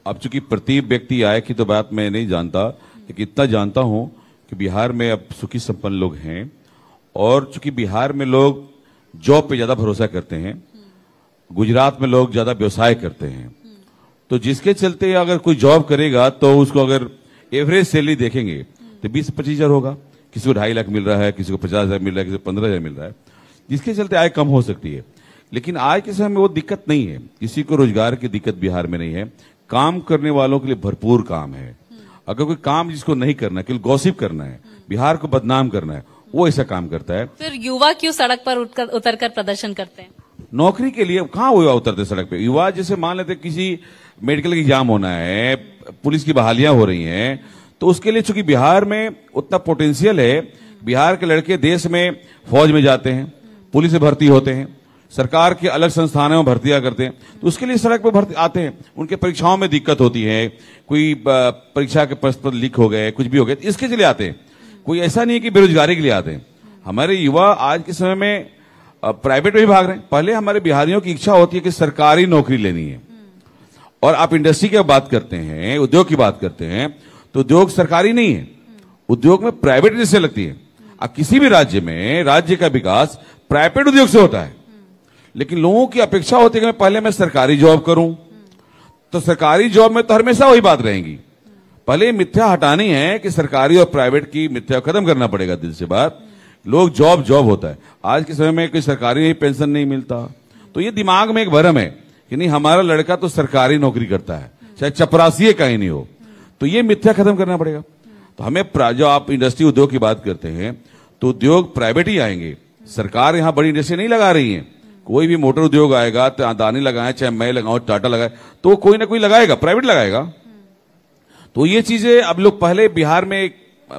अब चूंकि प्रतीक व्यक्ति आय की तो बात मैं नहीं जानता, लेकिन इतना जानता हूं कि बिहार में अब सुखी संपन्न लोग हैं, और चूंकि बिहार में लोग जॉब पे ज्यादा भरोसा करते हैं, गुजरात में लोग ज्यादा व्यवसाय करते हैं, तो जिसके चलते अगर कोई जॉब करेगा तो उसको अगर एवरेज सैलरी देखेंगे तो 20-25 हजार होगा, किसी को 2.5 लाख मिल रहा है, किसी को 50 हजार मिल रहा है, किसी को 15 हजार मिल रहा है, जिसके चलते आय कम हो सकती है। लेकिन आज के समय में वो दिक्कत नहीं है, किसी को रोजगार की दिक्कत बिहार में नहीं है, काम करने वालों के लिए भरपूर काम है। अगर कोई काम जिसको नहीं करना, केवल गॉसिप करना है, बिहार को बदनाम करना है, वो ऐसा काम करता है। फिर युवा क्यों सड़क पर उतरकर प्रदर्शन करते हैं? नौकरी के लिए। कहाँ युवा उतरते सड़क पे? युवा जैसे मान लेते किसी मेडिकल एग्जाम होना है, पुलिस की बहालियां हो रही हैं, तो उसके लिए चूंकि बिहार में उतना पोटेंशियल है, बिहार के लड़के देश में फौज में जाते हैं, पुलिस में भर्ती होते हैं, सरकार के अलग संस्थानों में भर्तियां करते हैं, तो उसके लिए सड़क पर भर्ती आते हैं। उनके परीक्षाओं में दिक्कत होती है, कोई परीक्षा के प्रश्न पत्र लीक हो गए, कुछ भी हो गए, इसके लिए आते हैं। कोई ऐसा नहीं है कि बेरोजगारी के लिए आते हैं। हमारे युवा आज के समय में प्राइवेट में भी भाग रहे हैं। पहले हमारे बिहारियों की इच्छा होती है कि सरकारी नौकरी लेनी है, और आप इंडस्ट्री की बात करते हैं, उद्योग की बात करते हैं, तो उद्योग सरकारी नहीं है, उद्योग में प्राइवेट जैसे लगती है। अब किसी भी राज्य में राज्य का विकास प्राइवेट उद्योग से होता है, लेकिन लोगों की अपेक्षा होती है कि पहले मैं सरकारी जॉब करूं, तो सरकारी जॉब में तो हमेशा वही बात रहेगी। पहले मिथ्या हटानी है कि सरकारी और प्राइवेट की मिथ्या खत्म करना पड़ेगा दिल से बात। लोग जॉब जॉब होता है। आज के समय में कोई सरकारी पेंशन नहीं मिलता, तो ये दिमाग में एक भरम है कि नहीं हमारा लड़का तो सरकारी नौकरी करता है, चाहे चपरासी कहीं नहीं हो, तो ये मिथ्या खत्म करना पड़ेगा। तो हमें जो आप इंडस्ट्री उद्योग की बात करते हैं, तो उद्योग प्राइवेट ही आएंगे, सरकार यहां बड़ी इंडस्ट्री नहीं लगा रही है। कोई भी मोटर उद्योग आएगा तो अदानी लगाए, चाहे मैं लगाऊं, टाटा लगाए, तो कोई ना कोई लगाएगा, प्राइवेट लगाएगा। तो ये चीजें अब लोग पहले बिहार में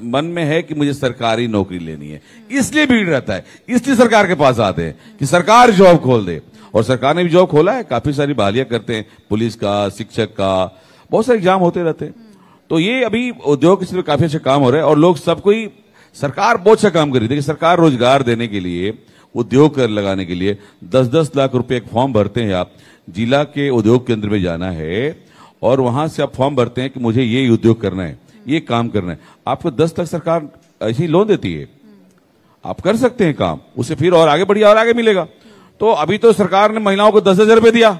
मन में है कि मुझे सरकारी नौकरी लेनी है, इसलिए भीड़ रहता है, इसलिए सरकार के पास आते हैं कि सरकार जॉब खोल दे। और सरकार ने भी जॉब खोला है, काफी सारी बहालियां करते हैं, पुलिस का, शिक्षक का, बहुत सारे एग्जाम होते रहते हैं। तो ये अभी उद्योग इसमें काफी अच्छे काम हो रहे हैं, और लोग सब कोई, सरकार बहुत अच्छा काम कर रही है। सरकार रोजगार देने के लिए, उद्योग कर लगाने के लिए 10-10 लाख रुपए एक फॉर्म भरते हैं। आप जिला के उद्योग केंद्र में जाना है और वहां से आप फॉर्म भरते हैं कि मुझे ये उद्योग करना है, ये काम करना है, आपको 10 तक सरकार ऐसी लोन देती है, आप कर सकते हैं काम, उसे फिर और आगे बढ़िया और आगे मिलेगा। तो अभी तो सरकार ने महिलाओं को 10,000 रुपए दिया,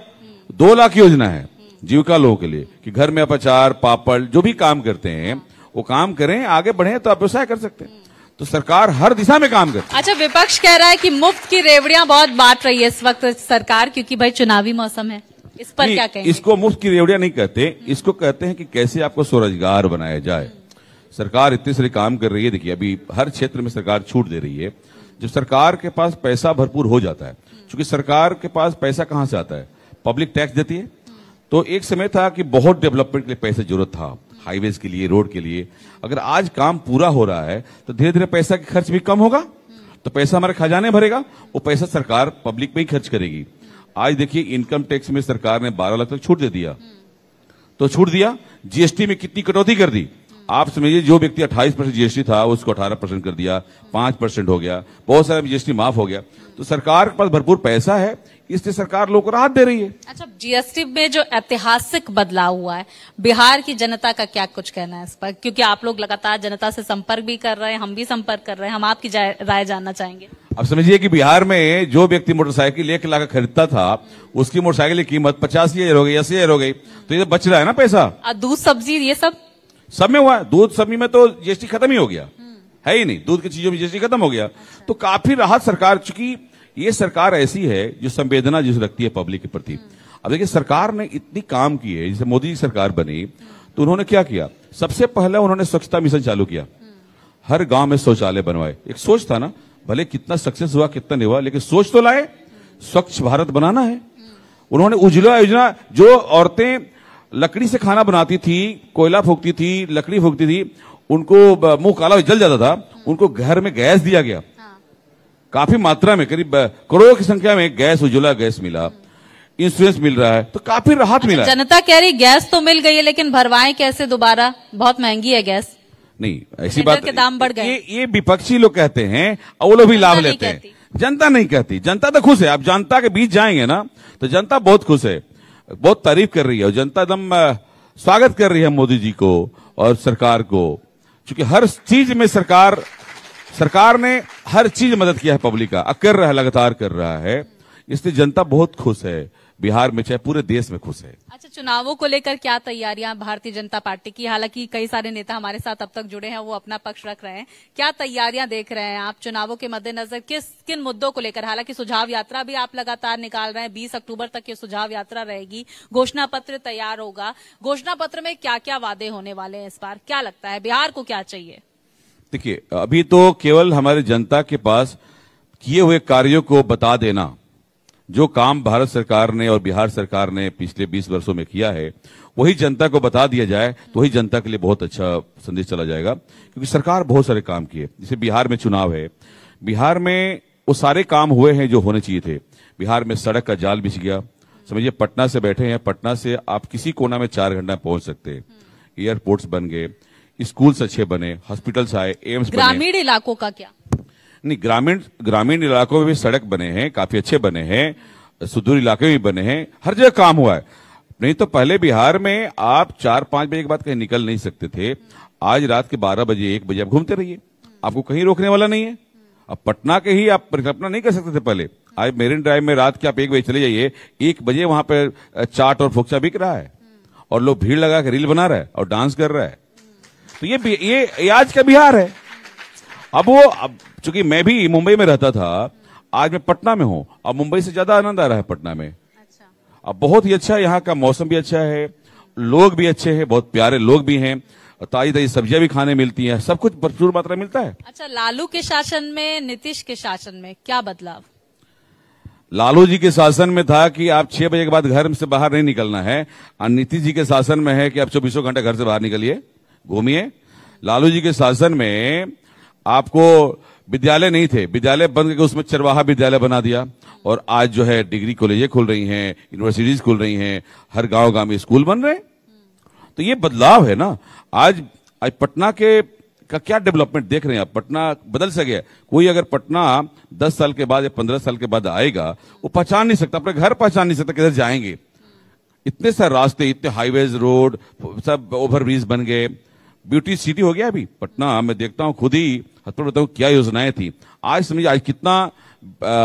2 लाख योजना है जीविका लोगों के लिए कि घर में आप अचार, पापड़ जो भी काम करते हैं वो काम करें, आगे बढ़े तो आप व्यवसाय कर सकते हैं। तो सरकार हर दिशा में काम करती है। अच्छा, विपक्ष कह रहा है कि मुफ्त की रेवड़ियां बहुत बांट रही है इस वक्त सरकार, क्योंकि भाई चुनावी मौसम है, इस पर क्या कहेंगे? इसको मुफ्त की रेवड़ियां नहीं कहते, इसको कहते हैं कि कैसे आपको स्वरोजगार बनाया जाए। सरकार इतने सारे काम कर रही है। देखिए अभी हर क्षेत्र में सरकार छूट दे रही है। जब सरकार के पास पैसा भरपूर हो जाता है, क्योंकि सरकार के पास पैसा कहां से आता है, पब्लिक टैक्स देती है। तो एक समय था कि बहुत डेवलपमेंट के लिए पैसे जरूरत था, हाईवेज के लिए, रोड के लिए। अगर आज काम पूरा हो रहा है तो धीरे धीरे पैसा का खर्च भी कम होगा, तो पैसा हमारे खजाने भरेगा, वो पैसा सरकार पब्लिक में ही खर्च करेगी। आज देखिए इनकम टैक्स में सरकार ने 12 लाख तक छूट दे दिया, तो छूट दिया। जीएसटी में कितनी कटौती कर दी, आप समझिए। जो व्यक्ति 28% जीएसटी था उसको 18% कर दिया, 5% हो गया, बहुत सारा जीएसटी माफ हो गया। तो सरकार के पास भरपूर पैसा है, इसलिए सरकार लोगों को राहत दे रही है। अच्छा, जीएसटी में जो ऐतिहासिक बदलाव हुआ है, बिहार की जनता का क्या कुछ कहना है इस पर? क्योंकि आप लोग लगातार जनता से संपर्क भी कर रहे हैं, हम भी संपर्क कर रहे हैं, हम आपकी राय जानना चाहेंगे। अब समझिए कि बिहार में जो व्यक्ति मोटरसाइकिल 1 लाख खरीदता था, उसकी मोटरसाइकिल की कीमत 85,000 हो गई, 80,000 हो गई, तो ये बच रहा है ना पैसा। दूध, सब्जी, ये सब में हुआ है। दूध सब्जी में तो जीएसटी खत्म ही हो गया, है ही नहीं, दूध की चीजों में जीएसटी खत्म हो गया। तो काफी राहत सरकार, चूंकि ये सरकार ऐसी है जो संवेदना जिस रखती है पब्लिक के प्रति। अब देखिए सरकार ने इतनी काम की है, जैसे मोदी की सरकार बनी तो उन्होंने क्या किया, सबसे पहले उन्होंने स्वच्छता मिशन चालू किया, हर गांव में शौचालय बनवाए। एक सोच था ना, भले कितना सक्सेस हुआ कितना नहीं हुआ, लेकिन सोच तो लाए, स्वच्छ भारत बनाना है। उन्होंने उज्ज्वला योजना, जो औरतें लकड़ी से खाना बनाती थी, कोयला फूकती थी, लकड़ी फूकती थी, उनको मुंह काला जल जाता था, उनको घर में गैस दिया गया। काफी मात्रा में, करीब करोड़ों की संख्या में गैस, उज्ज्वला गैस मिला, इंश्योरेंस मिल रहा है, तो काफी राहत मिला। जनता कह रही गैस तो मिल गई है, लेकिन भरवाएं कैसे दोबारा, बहुत महंगी है गैस। नहीं, ऐसी बात के दाम बढ़ गए। ये विपक्षी लोग कहते हैं और वो लोग भी लाभ लेते हैं। जनता नहीं कहती, जनता तो खुश है। आप जनता के बीच जाएंगे ना तो जनता बहुत खुश है, बहुत तारीफ कर रही है, और जनता एकदम स्वागत कर रही है मोदी जी को और सरकार को, क्योंकि हर चीज में सरकार ने हर चीज मदद किया है पब्लिक का, कर रहा है, लगातार कर रहा है। इसलिए जनता बहुत खुश है बिहार में, चाहे पूरे देश में खुश है। अच्छा, चुनावों को लेकर क्या तैयारियां भारतीय जनता पार्टी की? हालांकि कई सारे नेता हमारे साथ अब तक जुड़े हैं, वो अपना पक्ष रख रहे हैं। क्या तैयारियां देख रहे हैं आप चुनावों के मद्देनजर? किन मुद्दों को लेकर? हालांकि सुझाव यात्रा भी आप लगातार निकाल रहे हैं, 20 अक्टूबर तक ये सुझाव यात्रा रहेगी, घोषणा पत्र तैयार होगा। घोषणा पत्र में क्या क्या वादे होने वाले हैं इस बार? क्या लगता है बिहार को क्या चाहिए? देखिए, अभी तो केवल हमारे जनता के पास किए हुए कार्यों को बता देना, जो काम भारत सरकार ने और बिहार सरकार ने पिछले 20 वर्षों में किया है वही जनता को बता दिया जाए तो वही जनता के लिए बहुत अच्छा संदेश चला जाएगा। क्योंकि सरकार बहुत सारे काम किए, जैसे बिहार में चुनाव है, बिहार में वो सारे काम हुए हैं जो होने चाहिए थे। बिहार में सड़क का जाल बिछ गया, समझिए पटना से बैठे हैं, पटना से आप किसी कोना में 4 घंटा पहुंच सकते हैं। एयरपोर्ट्स बन गए, स्कूल्स अच्छे बने, हॉस्पिटल्स आए, एम्स बने। ग्रामीण इलाकों का क्या? नहीं, ग्रामीण इलाकों में भी सड़क बने हैं, काफी अच्छे बने हैं, सुदूर इलाके में भी बने हैं, हर जगह काम हुआ है। नहीं तो पहले बिहार में आप 4-5 बजे के बाद कहीं निकल नहीं सकते थे, आज रात के 12 बजे 1 बजे आप घूमते रहिए, आपको कहीं रोकने वाला नहीं है। अब पटना के ही आप परिकल्पना नहीं कर सकते थे पहले, आज मेरिन ड्राइव में रात के आप 1 बजे चले जाइए, 1 बजे वहां पर चाट और फोक्चा बिक रहा है और लोग भीड़ लगा के रील बना रहा है और डांस कर रहा है। तो ये आज का बिहार है। अब चूंकि मैं भी मुंबई में रहता था, आज मैं पटना में हूं, अब मुंबई से ज्यादा आनंद आ रहा है पटना में। अच्छा। अब बहुत ही अच्छा है, यहाँ का मौसम भी अच्छा है, लोग भी अच्छे हैं, बहुत प्यारे लोग भी हैं, ताजी ताजी सब्जियां भी खाने मिलती हैं, सब कुछ भरपूर मात्रा में मिलता है। अच्छा, लालू के शासन में, नीतीश के शासन में क्या बदलाव? लालू जी के शासन में था कि आप 6 बजे के बाद घर से बाहर नहीं निकलना है, और नीतीश जी के शासन में है कि आप 24 घंटे घर से बाहर निकलिए, घूमिए। लालू जी के शासन में आपको विद्यालय नहीं थे, विद्यालय बंद करके उसमें चरवाहा विद्यालय बना दिया, और आज जो है डिग्री कॉलेजें खुल रही हैं, यूनिवर्सिटीज खुल रही हैं, हर गांव में स्कूल बन रहे हैं। तो ये बदलाव है ना। आज पटना का क्या डेवलपमेंट देख रहे हैं आप? पटना बदल सके। कोई अगर पटना 10 साल के बाद या 15 साल के बाद आएगा, वो पहचान नहीं सकता, अपने घर पहचान नहीं सकता, किधर जाएंगे। इतने सारे रास्ते, इतने हाईवेज, रोड, सब ओवरब्रिज बन गए, ब्यूटी सिटी हो गया अभी पटना। मैं देखता हूं, खुद ही हथौड़ बताऊं क्या योजनाएं थी। आज समझिए आज कितना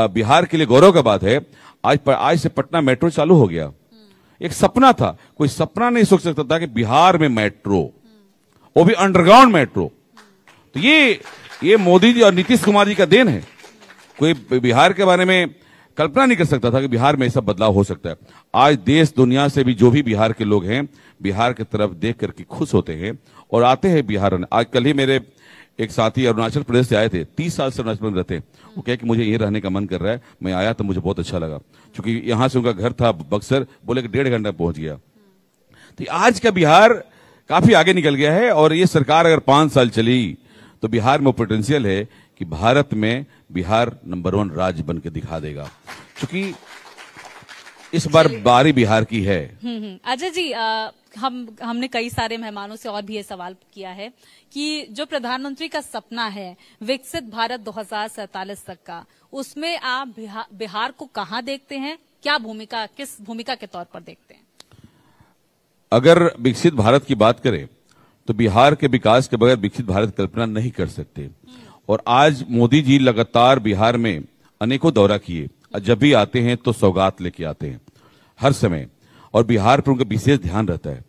बिहार के लिए गौरव का बात है, आज से पटना मेट्रो चालू हो गया। एक सपना था, कोई सपना नहीं सोच सकता था कि बिहार में मेट्रो, वो भी अंडरग्राउंड मेट्रो। तो ये मोदी जी और नीतीश कुमार जी का देन है। कोई बिहार के बारे में कल्पना नहीं कर सकता था कि बिहार में ऐसा बदलाव हो सकता है। आज देश दुनिया से भी जो भी बिहार के लोग हैं, बिहार की तरफ देख करके खुश होते हैं और आते हैं बिहार। आज कल ही मेरे एक साथी अरुणाचल प्रदेश से आए थे, 30 साल से अरुणाचल प्रदेश रहते हैं। वो कहे कि मुझे ये रहने का मन कर रहा है, मैं आया तो मुझे बहुत अच्छा लगा, क्योंकि यहां से उनका घर था बक्सर, बोले कि 1.5 घंटा पहुंच गया। तो आज का बिहार काफी आगे निकल गया है, और ये सरकार अगर 5 साल चली तो बिहार में पोटेंशियल है कि भारत में बिहार नंबर 1 राज्य बन के दिखा देगा, क्योंकि इस बार बारी बिहार की है। अजय जी, हमने कई सारे मेहमानों से और भी ये सवाल किया है कि जो प्रधानमंत्री का सपना है विकसित भारत 2047 तक का, उसमें आप बिहार को कहां देखते हैं? क्या भूमिका, किस भूमिका के तौर पर देखते हैं? अगर विकसित भारत की बात करें तो बिहार के विकास के बगैर विकसित भारत कल्पना नहीं कर सकते। और आज मोदी जी लगातार बिहार में अनेकों दौरा किए, जब भी आते हैं तो सौगात लेके आते हैं हर समय, और बिहार पर उनका विशेष ध्यान रहता है।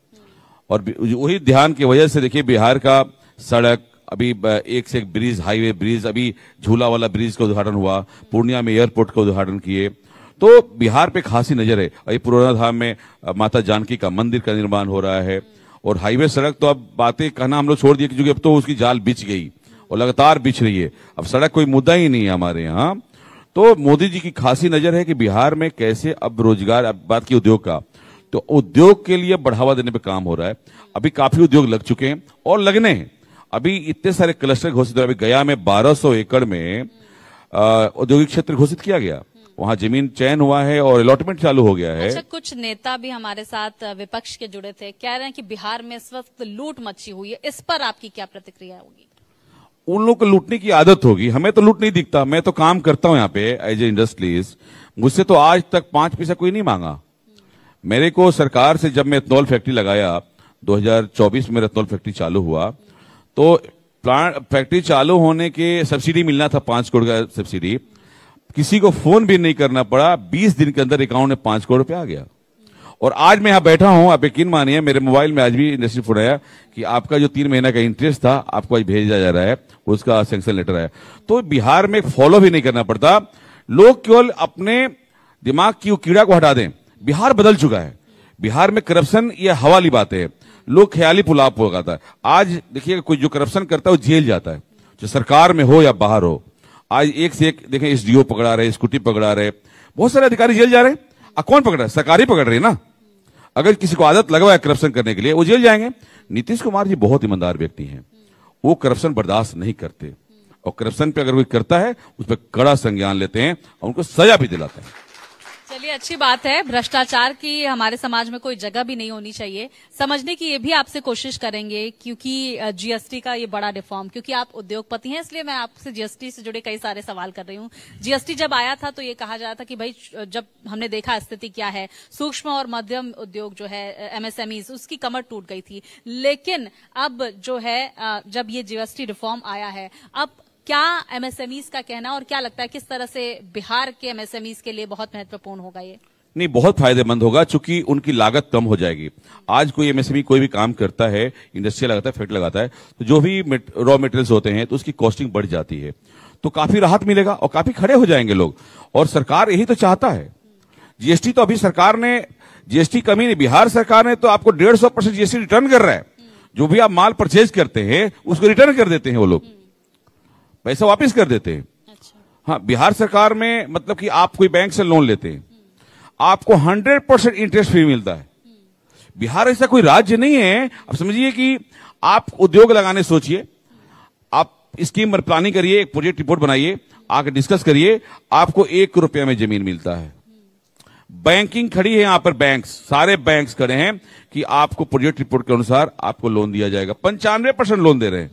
और वही ध्यान की वजह से देखिए बिहार का सड़क, अभी एक से एक ब्रिज, हाईवे ब्रिज, अभी झूला वाला ब्रिज का उद्घाटन हुआ, पूर्णिया में एयरपोर्ट का उद्घाटन किए। तो बिहार पे खासी नजर है। अभी पुराना धाम में माता जानकी का मंदिर का निर्माण हो रहा है, और हाईवे सड़क तो अब बातें कहना हम लोग छोड़ दिए, क्योंकि अब तो उसकी जाल बिछ गई और लगातार बिछ रही है। अब सड़क कोई मुद्दा ही नहीं है हमारे यहाँ। तो मोदी जी की खासी नजर है कि बिहार में कैसे अब रोजगार, अब बात की उद्योग का, तो उद्योग के लिए बढ़ावा देने पे काम हो रहा है। अभी काफी उद्योग लग चुके हैं और लगने हैं। अभी इतने सारे क्लस्टर घोषित, अभी गया में 1200 एकड़ में औद्योगिक क्षेत्र घोषित किया गया, वहां जमीन चयन हुआ है और अलॉटमेंट चालू हो गया है। अच्छा, कुछ नेता भी हमारे साथ विपक्ष के जुड़े थे, कह रहे हैं कि बिहार में इस वक्त लूट मची हुई है, इस पर आपकी क्या प्रतिक्रिया होगी? उन लोग को लूटने की आदत होगी, हमें तो लूट नहीं दिखता। मैं तो काम करता हूं यहाँ पे एज ए इंडस्ट्रियलिस्ट, मुझसे तो आज तक 5 पैसा कोई नहीं मांगा। मेरे को सरकार से जब मैं इथेनॉल फैक्ट्री लगाया 2024 में रत्नौल फैक्ट्री चालू हुआ, तो प्लांट फैक्ट्री चालू होने के सब्सिडी मिलना था 5 करोड़ का सब्सिडी, किसी को फोन भी नहीं करना पड़ा, 20 दिन के अंदर अकाउंट में 5 करोड़ रुपया आ गया। और आज मैं यहां बैठा हूं, आप यकीन मानिए मेरे मोबाइल में आज भी इंडस्ट्री फोन आया कि आपका जो 3 महीना का इंटरेस्ट था आपको आज भेजा जा रहा है, उसका सैंक्शन लेटर आया। तो बिहार में फॉलो भी नहीं करना पड़ता, लोग केवल अपने दिमाग की कीड़ा को हटा दें। बिहार बदल चुका है, बिहार में करप्शन ये हवाली बात है, लोग ख्याली पुलाव लगाता है। आज देखिए कोई जो करप्शन करता है वो जेल जाता है, जो सरकार में हो या बाहर हो। आज एक से एक देखें, एसडीओ पकड़ा रहे, स्कूटी पकड़ा रहे, बहुत सारे अधिकारी जेल जा रहे हैं। कौन पकड़ रहा है? सरकार ही पकड़ रही है ना। अगर किसी को आदत लगा है करप्शन करने के लिए, वो जेल जाएंगे। नीतीश कुमार जी बहुत ईमानदार व्यक्ति हैं, वो करप्शन बर्दाश्त नहीं करते, और करप्शन पे अगर कोई करता है उस पर कड़ा संज्ञान लेते हैं और उनको सजा भी दिलाते हैं। चलिए, अच्छी बात है। भ्रष्टाचार की हमारे समाज में कोई जगह भी नहीं होनी चाहिए, समझने की ये भी आपसे कोशिश करेंगे, क्योंकि जीएसटी का ये बड़ा रिफॉर्म, क्योंकि आप उद्योगपति हैं इसलिए मैं आपसे जीएसटी से जुड़े कई सारे सवाल कर रही हूँ। जीएसटी जब आया था तो ये कहा जा रहा था कि भाई जब हमने देखा स्थिति क्या है, सूक्ष्म और मध्यम उद्योग जो है एमएसएमईज, उसकी कमर टूट गई थी। लेकिन अब जो है जब ये जीएसटी रिफॉर्म आया है, अब क्या एमएसएमईज का कहना, और क्या लगता है किस तरह से बिहार के एमएसएमईज के लिए बहुत महत्वपूर्ण होगा ये? नहीं, बहुत फायदेमंद होगा, चूंकि उनकी लागत कम हो जाएगी। आज कोई एमएसएमई कोई भी काम करता है, इंडस्ट्री लगाता है, फैक्ट्री लगाता है, तो जो भी रॉ मटेरियल्स होते हैं तो उसकी कॉस्टिंग बढ़ जाती है, तो काफी राहत मिलेगा और काफी खड़े हो जाएंगे लोग। और सरकार यही तो चाहता है। जीएसटी तो अभी सरकार ने जीएसटी कमी नहीं, बिहार सरकार ने तो आपको 150% जीएसटी रिटर्न कर रहा है। जो भी आप माल परचेज करते हैं उसको रिटर्न कर देते हैं, वो लोग पैसा वापस कर देते हैं। अच्छा। हाँ, बिहार सरकार में मतलब कि आप कोई बैंक से लोन लेते हैं, आपको 100% इंटरेस्ट फ्री मिलता है। बिहार ऐसा कोई राज्य नहीं है। अब समझिए कि आप उद्योग लगाने सोचिए, आप स्कीम प्लानिंग करिए, एक प्रोजेक्ट रिपोर्ट बनाइए, आकर डिस्कस करिए, आपको 1 रुपया में जमीन मिलता है। बैंकिंग खड़ी है यहां पर, बैंक्स, सारे बैंक्स खड़े हैं कि आपको प्रोजेक्ट रिपोर्ट के अनुसार आपको लोन दिया जाएगा। 95% लोन दे रहे हैं।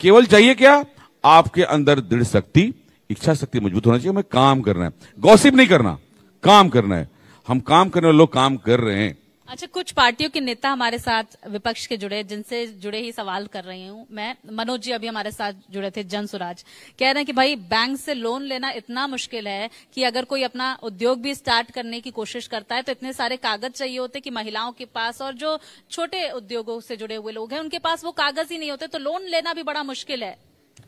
केवल चाहिए क्या? आपके अंदर दृढ़ शक्ति, इच्छा शक्ति मजबूत होना चाहिए, हमें काम करना है, गॉसिप नहीं करना, काम करना है। हम काम करने वाले लोग काम कर रहे हैं। अच्छा, कुछ पार्टियों के नेता हमारे साथ विपक्ष के जुड़े, जिनसे जुड़े ही सवाल कर रही हूँ मैं। मनोज जी अभी हमारे साथ जुड़े थे, जन स्वराज, कह रहे हैं कि भाई बैंक से लोन लेना इतना मुश्किल है कि अगर कोई अपना उद्योग भी स्टार्ट करने की कोशिश करता है तो इतने सारे कागज चाहिए होते कि महिलाओं के पास और जो छोटे उद्योगों से जुड़े हुए लोग हैं उनके पास वो कागज ही नहीं होते, तो लोन लेना भी बड़ा मुश्किल है।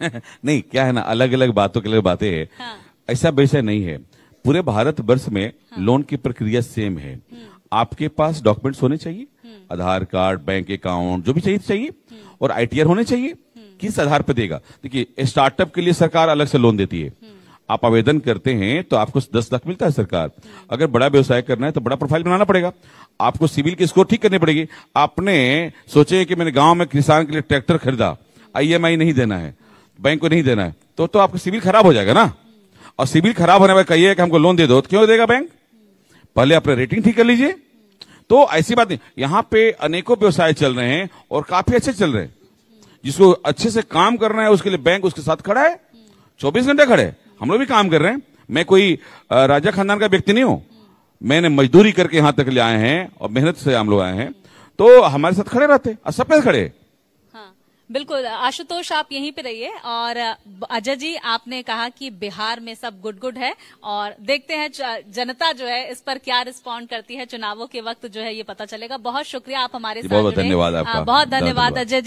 नहीं, क्या है ना, अलग अलग बातों के लिए बातें हैं। हाँ। ऐसा वैसा नहीं है, पूरे भारत वर्ष में लोन की प्रक्रिया सेम है। आपके पास डॉक्यूमेंट्स होने चाहिए, आधार कार्ड, बैंक अकाउंट, जो भी चाहिए, और आईटीआर होने चाहिए। किस आधार पर देगा? देखिए, स्टार्टअप के लिए सरकार अलग से लोन देती है। आप आवेदन करते हैं तो आपको 10 लाख मिलता है सरकार। अगर बड़ा व्यवसाय करना है तो बड़ा प्रोफाइल बनाना पड़ेगा, आपको सिविल की स्कोर ठीक करनी पड़ेगी। आपने सोचे कि मैंने गांव में किसान के लिए ट्रैक्टर खरीदा, ईएमआई नहीं देना है, बैंक को नहीं देना है, तो आपका सिविल खराब हो जाएगा ना। और सिविल खराब होने पर कहिए कि हमको लोन दे दो, तो क्यों देगा बैंक? पहले अपने रेटिंग ठीक कर लीजिए। तो ऐसी बात नहीं, यहां पे अनेकों व्यवसाय चल रहे हैं और काफी अच्छे चल रहे हैं। जिसको अच्छे से काम करना है उसके लिए बैंक उसके साथ खड़ा है, 24 घंटे खड़े। हम लोग भी काम कर रहे हैं। मैं कोई राजा खानदान का व्यक्ति नहीं हूं, मैंने मजदूरी करके यहां तक ले आए हैं और मेहनत से हम लोग आए हैं, तो हमारे साथ खड़े रहते और सब पे खड़े। बिल्कुल। आशुतोष, आप यहीं पे रहिए। और अजय जी, आपने कहा कि बिहार में सब गुड है, और देखते हैं जनता जो है इस पर क्या रिस्पॉन्ड करती है। चुनावों के वक्त जो है ये पता चलेगा। बहुत शुक्रिया, आप हमारे साथ जुड़े। बहुत धन्यवाद आपका। बहुत धन्यवाद अजय जी।